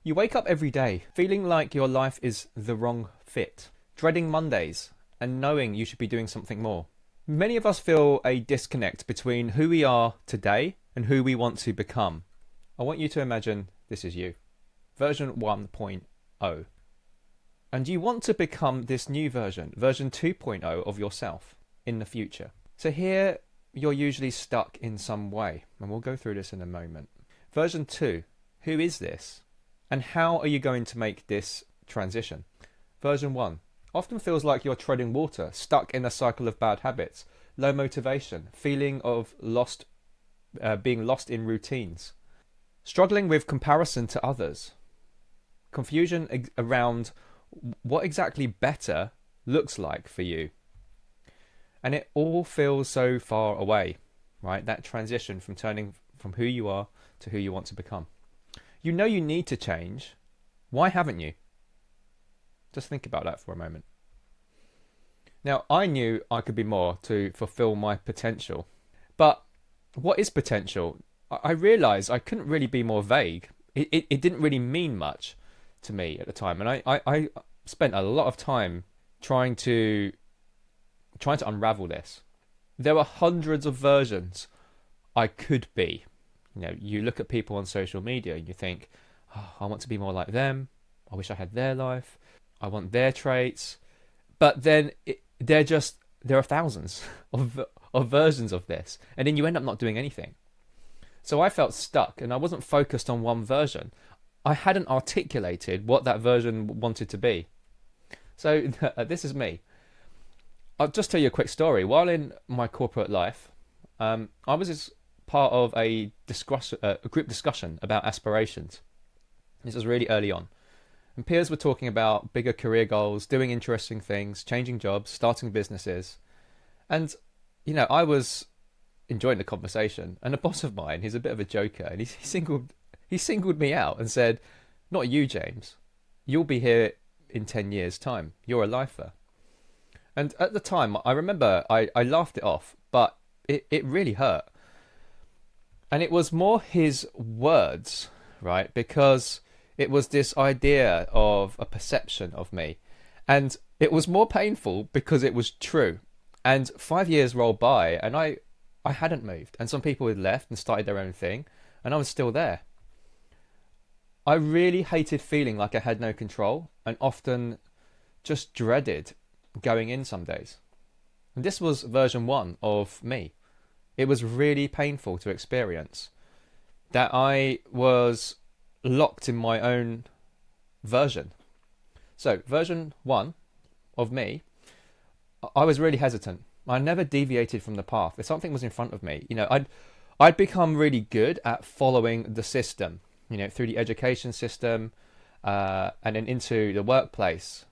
You wake up every day feeling like your life is the wrong fit, dreading Mondays and knowing you should be doing something more. Many of us feel a disconnect between who we are today and who we want to become. I want you to imagine this is you, version 1.0. And you want to become this new version 2.0 of yourself in the future. So here you're usually stuck in some way, and we'll go through this in a moment. Version 2, who is this? And how are you going to make this transition? Version 1 often feels like you're treading water, stuck in a cycle of bad habits, low motivation, feeling of being lost in routines, struggling with comparison to others, confusion around what exactly better looks like for you. And it all feels so far away, right? That transition from turning from who you are to who you want to become. You know you need to change. Why haven't you? Just think about that for a moment. Now, I knew I could be more to fulfill my potential. But what is potential? I realised I couldn't really be more vague. It didn't really mean much to me at the time. And I spent a lot of time trying to unravel this. There were hundreds of versions I could be. You know, you look at people on social media and you think, oh, I want to be more like them. I wish I had their life. I want their traits. But then there are thousands of versions of this. And then you end up not doing anything. So I felt stuck and I wasn't focused on one version. I hadn't articulated what that version wanted to be. So this is me. I'll just tell you a quick story. While in my corporate life, I was part of a group discussion about aspirations. This was really early on. And peers were talking about bigger career goals, doing interesting things, changing jobs, starting businesses. And, you know, I was enjoying the conversation. And a boss of mine, he's a bit of a joker, and he singled me out and said, "Not you, James. You'll be here in 10 years' time. You're a lifer." And at the time, I remember I laughed it off, but it really hurt. And it was more his words, right? Because it was this idea of a perception of me. And it was more painful because it was true. And 5 years rolled by and I hadn't moved. And some people had left and started their own thing. And I was still there. I really hated feeling like I had no control and often just dreaded going in some days. And this was version 1 of me. It was really painful to experience that I was locked in my own version. So version 1 of me, I was really hesitant. I never deviated from the path. If something was in front of me, you know, I'd become really good at following the system, you know, through the education system and then into the workplace.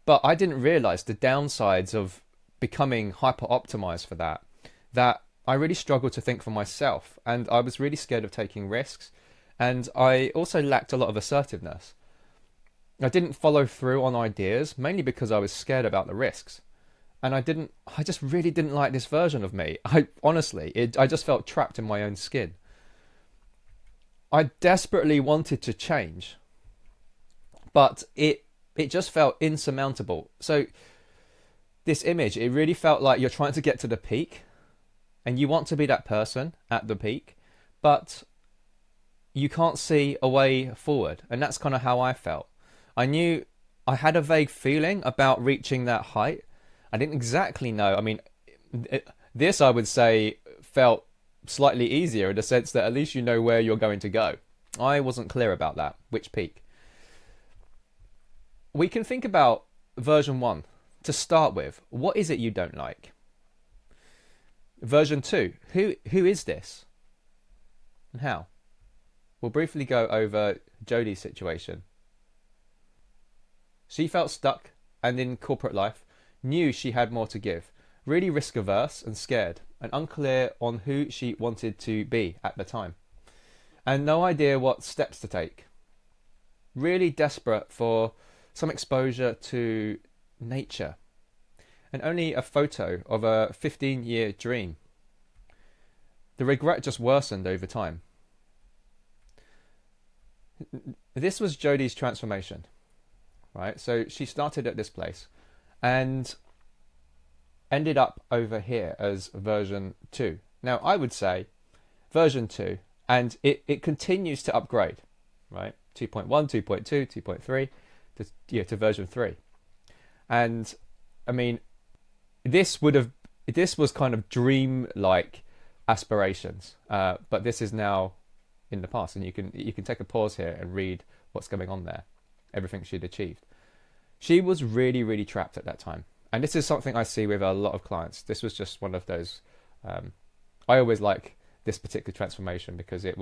But I didn't realize the downsides of becoming hyper optimized for that I really struggled to think for myself, and I was really scared of taking risks, and I also lacked a lot of assertiveness. I didn't follow through on ideas, mainly because I was scared about the risks. And I just really didn't like this version of me. I just felt trapped in my own skin. I desperately wanted to change, but it just felt insurmountable. So this image, it really felt like you're trying to get to the peak and you want to be that person at the peak, but you can't see a way forward. And that's kind of how I felt. I knew I had a vague feeling about reaching that height. I didn't exactly know. I mean, this I would say felt slightly easier in the sense that at least you know where you're going to go. I wasn't clear about that, which peak. We can think about version 1 to start with. What is it you don't like? Version 2, who is this? And how? We'll briefly go over Jodie's situation. She felt stuck and in corporate life, knew she had more to give, really risk averse and scared, and unclear on who she wanted to be at the time, and no idea what steps to take. Really desperate for some exposure to nature, and only a photo of a 15-year dream. The regret just worsened over time. This was Jodie's transformation, right? So she started at this place and ended up over here as version 2. Now, I would say version 2, and it continues to upgrade, right? 2.1, 2.2, 2.3 to version 3. And I mean, this was kind of dream-like aspirations, but this is now in the past, and you can take a pause here and read what's going on there, everything she'd achieved. She was really, really trapped at that time. And this is something I see with a lot of clients. This was just one of those. I always like this particular transformation because it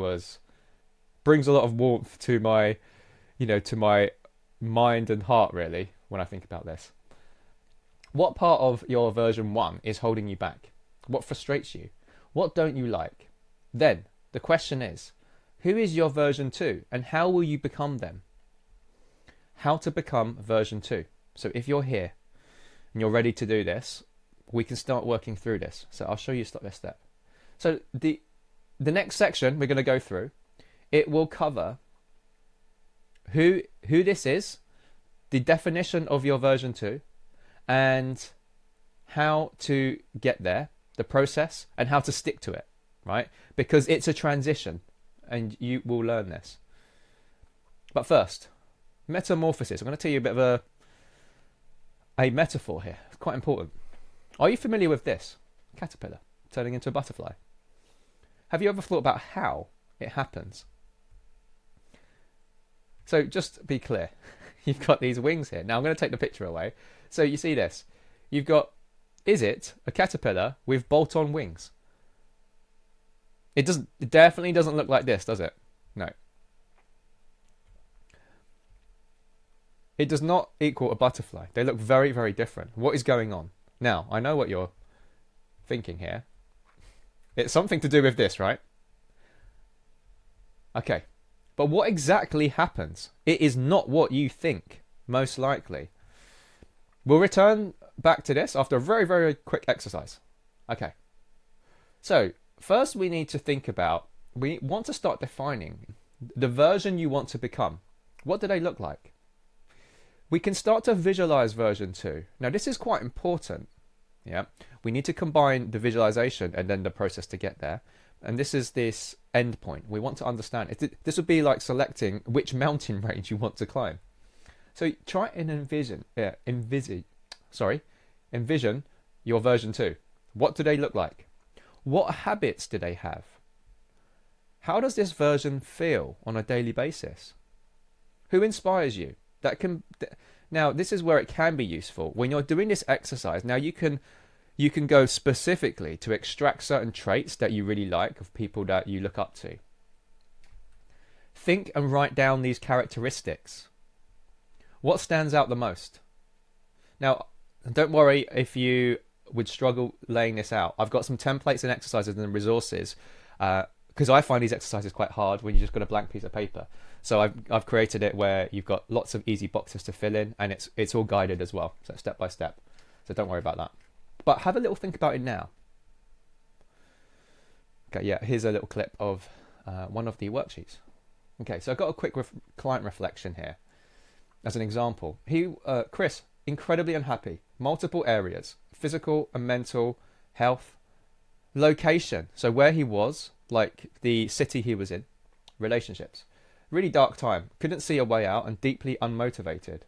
brings a lot of warmth to my, to my mind and heart, really, when I think about this. What part of your version 1 is holding you back? What frustrates you? What don't you like? Then the question is, who is your version 2 and how will you become them? How to become version 2. So if you're here and you're ready to do this, we can start working through this. So I'll show you step by step. So the next section we're going to go through, it will cover who this is, the definition of your version 2, and how to get there, the process, and how to stick to it, right? Because it's a transition and you will learn this. But first, metamorphosis. I'm going to tell you a bit of a metaphor here. It's quite important. Are you familiar with this? Caterpillar turning into a butterfly. Have you ever thought about how it happens? So just be clear. You've got these wings here. Now I'm going to take the picture away. So you see this. You've got, is it a caterpillar with bolt-on wings? It definitely doesn't look like this, does it? No. It does not equal a butterfly. They look very, very different. What is going on? Now, I know what you're thinking here. It's something to do with this, right? Okay. But what exactly happens? It is not what you think, most likely. We'll return back to this after a very, very quick exercise. Okay. So, first we need to think about, we want to start defining the version you want to become. What do they look like? We can start to visualize version 2. Now, this is quite important. Yeah, we need to combine the visualization and then the process to get there. And this is this end point. We want to understand it. This would be like selecting which mountain range you want to climb. So try and envision your version 2. What do they look like? What habits do they have? How does this version feel on a daily basis? Who inspires you? Now, this is where it can be useful. When you're doing this exercise, now you can go specifically to extract certain traits that you really like of people that you look up to. Think and write down these characteristics. What stands out the most? Now, don't worry if you would struggle laying this out. I've got some templates and exercises and resources because I find these exercises quite hard when you just got a blank piece of paper. So I've created it where you've got lots of easy boxes to fill in, and it's all guided as well, so step by step. So don't worry about that. But have a little think about it now. Okay, yeah, here's a little clip of one of the worksheets. Okay, so I've got a quick client reflection here as an example. Chris, incredibly unhappy, multiple areas, physical and mental, health, location, so where he was, like the city he was in, relationships. Really dark time, couldn't see a way out and deeply unmotivated.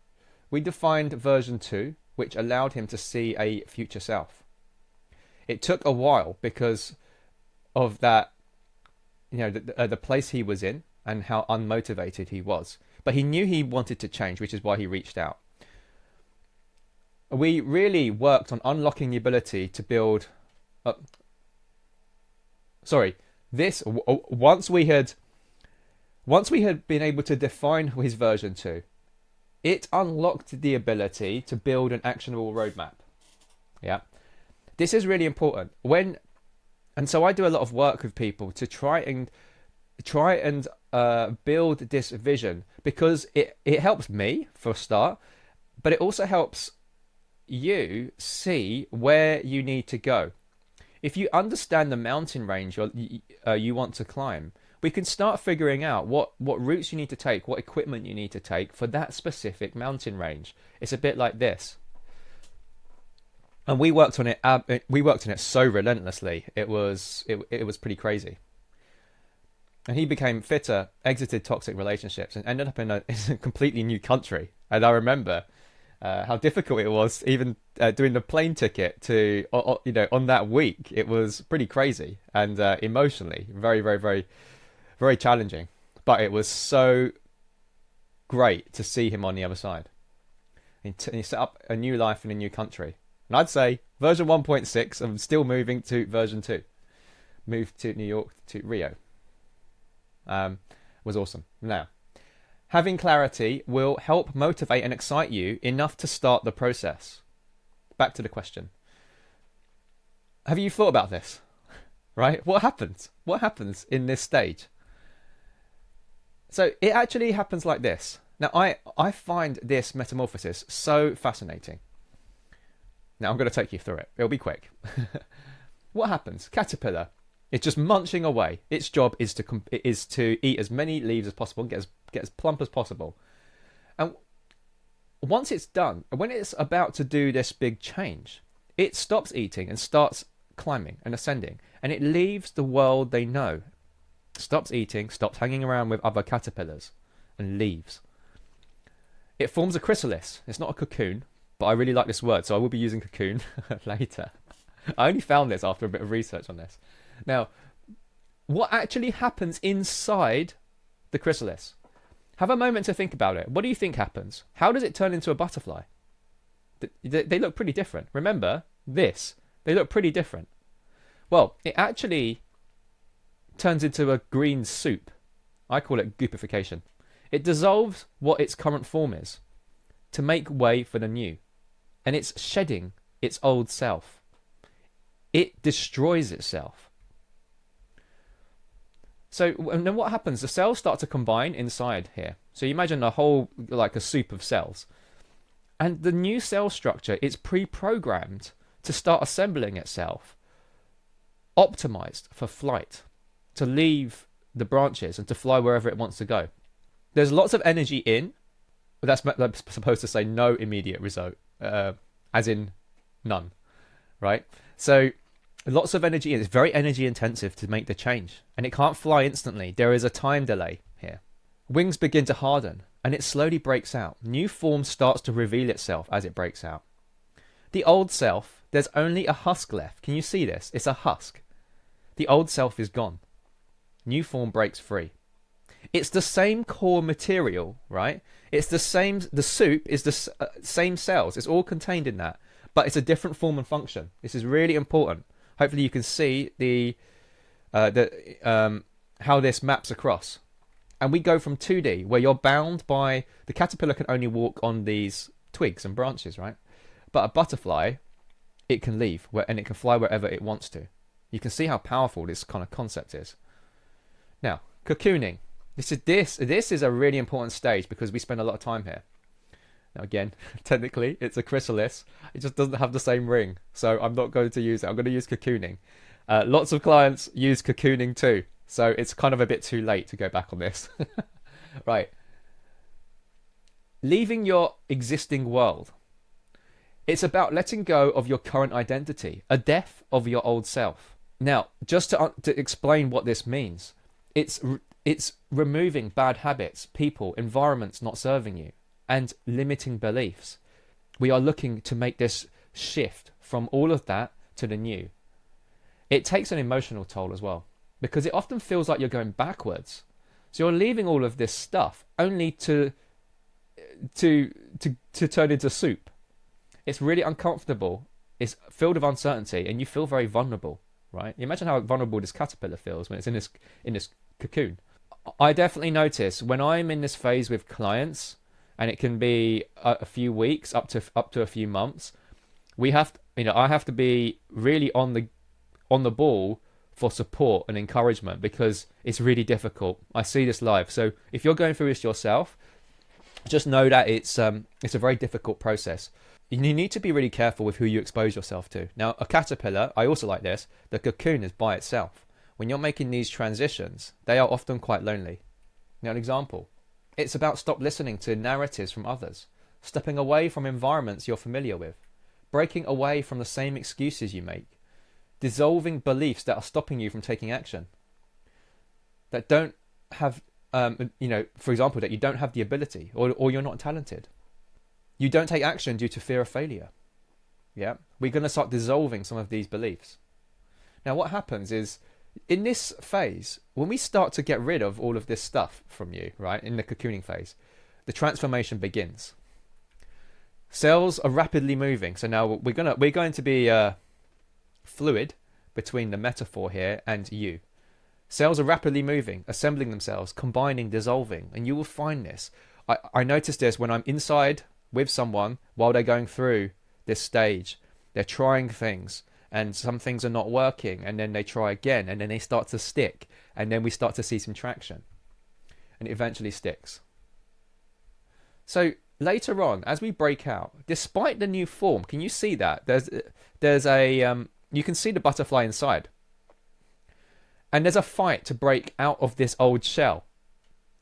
We defined version 2, which allowed him to see a future self. It took a while because of that, the place he was in and how unmotivated he was. But he knew he wanted to change, which is why he reached out. We really worked on unlocking the ability to build... Once we had been able to define his version 2, it unlocked the ability to build an actionable roadmap. Yeah, this is really important. And so I do a lot of work with people to try and build this vision, because it helps me for a start, but it also helps you see where you need to go. If you understand the mountain range you want to climb, we can start figuring out what routes you need to take, what equipment you need to take for that specific mountain range. It's a bit like this. And we worked on it so relentlessly. It was pretty crazy. And he became fitter, exited toxic relationships, and ended up in a completely new country. And I remember how difficult it was, even doing the plane ticket to, on that week. It was pretty crazy and emotionally very, very, very, very challenging. But it was so great to see him on the other side. He set up a new life in a new country. And I'd say version 1.6, I'm still moving to version 2. Moved to New York, to Rio. Was awesome. Now, having clarity will help motivate and excite you enough to start the process. Back to the question. Have you thought about this? Right? What happens? What happens in this stage? So it actually happens like this. Now, I find this metamorphosis so fascinating. Now, I'm going to take you through it. It'll be quick. What happens? Caterpillar. It's just munching away. Its job is to eat as many leaves as possible and get as plump as possible. And once it's done, when it's about to do this big change, it stops eating and starts climbing and ascending. And it leaves the world they know. Stops eating, stops hanging around with other caterpillars, and leaves. It forms a chrysalis. It's not a cocoon, but I really like this word, so I will be using cocoon later. I only found this after a bit of research on this. Now, what actually happens inside the chrysalis? Have a moment to think about it. What do you think happens? How does it turn into a butterfly? They look pretty different. Remember this. They look pretty different. Well, it actually turns into a green soup. I call it goopification. It dissolves what its current form is to make way for the new. And it's shedding its old self. It destroys itself. So, and then what happens? The cells start to combine inside here. So you imagine a whole, like a soup of cells. And the new cell structure is pre-programmed to start assembling itself, optimized for flight, to leave the branches and to fly wherever it wants to go. There's lots of energy in, but that's supposed to say no immediate result, as in none, right? So lots of energy in. It's very energy intensive to make the change, and it can't fly instantly. There is a time delay here. Wings begin to harden, and it slowly breaks out. New form starts to reveal itself as it breaks out. The old self, there's only a husk left. Can you see this? It's a husk. The old self is gone. New form breaks free. It's the same core material, right? It's the same. The soup is the same cells. It's all contained in that, but it's a different form and function. This is really important. Hopefully, you can see how this maps across. And we go from 2D, where you're bound by the caterpillar can only walk on these twigs and branches, right? But a butterfly, it can leave and it can fly wherever it wants to. You can see how powerful this kind of concept is. Now, cocooning. This is a really important stage because we spend a lot of time here. Now again, technically it's a chrysalis. It just doesn't have the same ring, so I'm not going to use it. I'm going to use cocooning. Lots of clients use cocooning too, so it's kind of a bit too late to go back on this. Right. Leaving your existing world. It's about letting go of your current identity, a death of your old self. Now, just to explain what this means, it's removing bad habits, people, environments not serving you, and limiting beliefs. We are looking to make this shift from all of that to the new. It takes an emotional toll as well, because it often feels like you're going backwards. So you're leaving all of this stuff only to turn into soup. It's really uncomfortable. It's filled with uncertainty, and you feel very vulnerable, right? You imagine how vulnerable this caterpillar feels when it's in this cocoon. I definitely notice when I'm in this phase with clients, and it can be a few weeks up to a few months. I have to be really on the ball for support and encouragement because it's really difficult. I see this live. So if you're going through this yourself, just know that it's a very difficult process. You need to be really careful with who you expose yourself to. Now, a caterpillar, I also like this, the cocoon is by itself. when you're making these transitions, they are often quite lonely. Now, an example, it's about stop listening to narratives from others, stepping away from environments you're familiar with, breaking away from the same excuses you make, dissolving beliefs that are stopping you from taking action, that don't have, for example, that you don't have the ability, or you're not talented. You don't take action due to fear of failure. Yeah, we're going to start dissolving some of these beliefs. Now, what happens is, in this phase, when we start to get rid of all of this stuff from you, right, in the cocooning phase, the transformation begins. Cells are rapidly moving. So now we're going to be fluid between the metaphor here and you. Cells are rapidly moving, assembling themselves, combining, dissolving, and you will find this. I notice this when I'm inside with someone while they're going through this stage. They're trying things, and some things are not working, and then they try again, and then they start to stick, and then we start to see some traction, and it eventually sticks. So later on, as we break out, despite the new form, can you see that there's a you can see the butterfly inside, and there's a fight to break out of this old shell.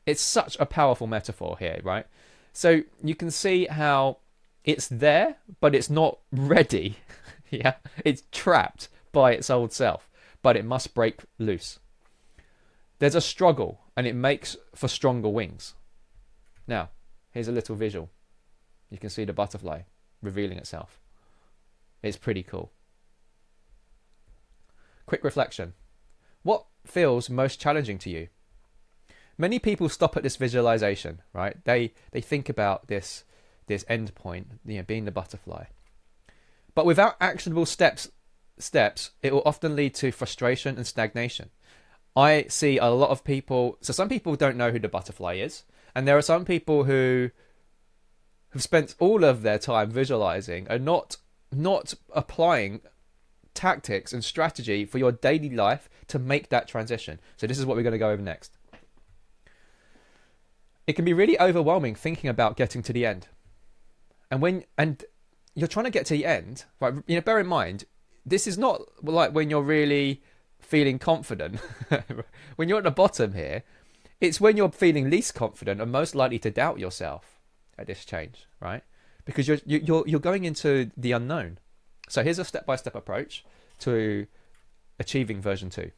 It's such a powerful metaphor here, right? So you can see how it's there, but it's not ready. Yeah, it's trapped by its old self, but it must break loose. There's a struggle, and it makes for stronger wings. Now, here's a little visual. You can see the butterfly revealing itself. It's pretty cool. Quick reflection. What feels most challenging to you? Many people stop at this visualization, right? They think about this end point, being the butterfly. But without actionable steps, it will often lead to frustration and stagnation. I see a lot of people. So some people don't know who the butterfly is, and there are some people who have spent all of their time visualizing and not applying tactics and strategy for your daily life to make that transition. So this is what we're going to go over next. It can be really overwhelming thinking about getting to the end. And you're trying to get to the end, right? Bear in mind, this is not like when you're really feeling confident. When you're at the bottom here, it's when you're feeling least confident and most likely to doubt yourself at this change, right? Because you're going into the unknown. So here's a step-by-step approach to achieving version 2.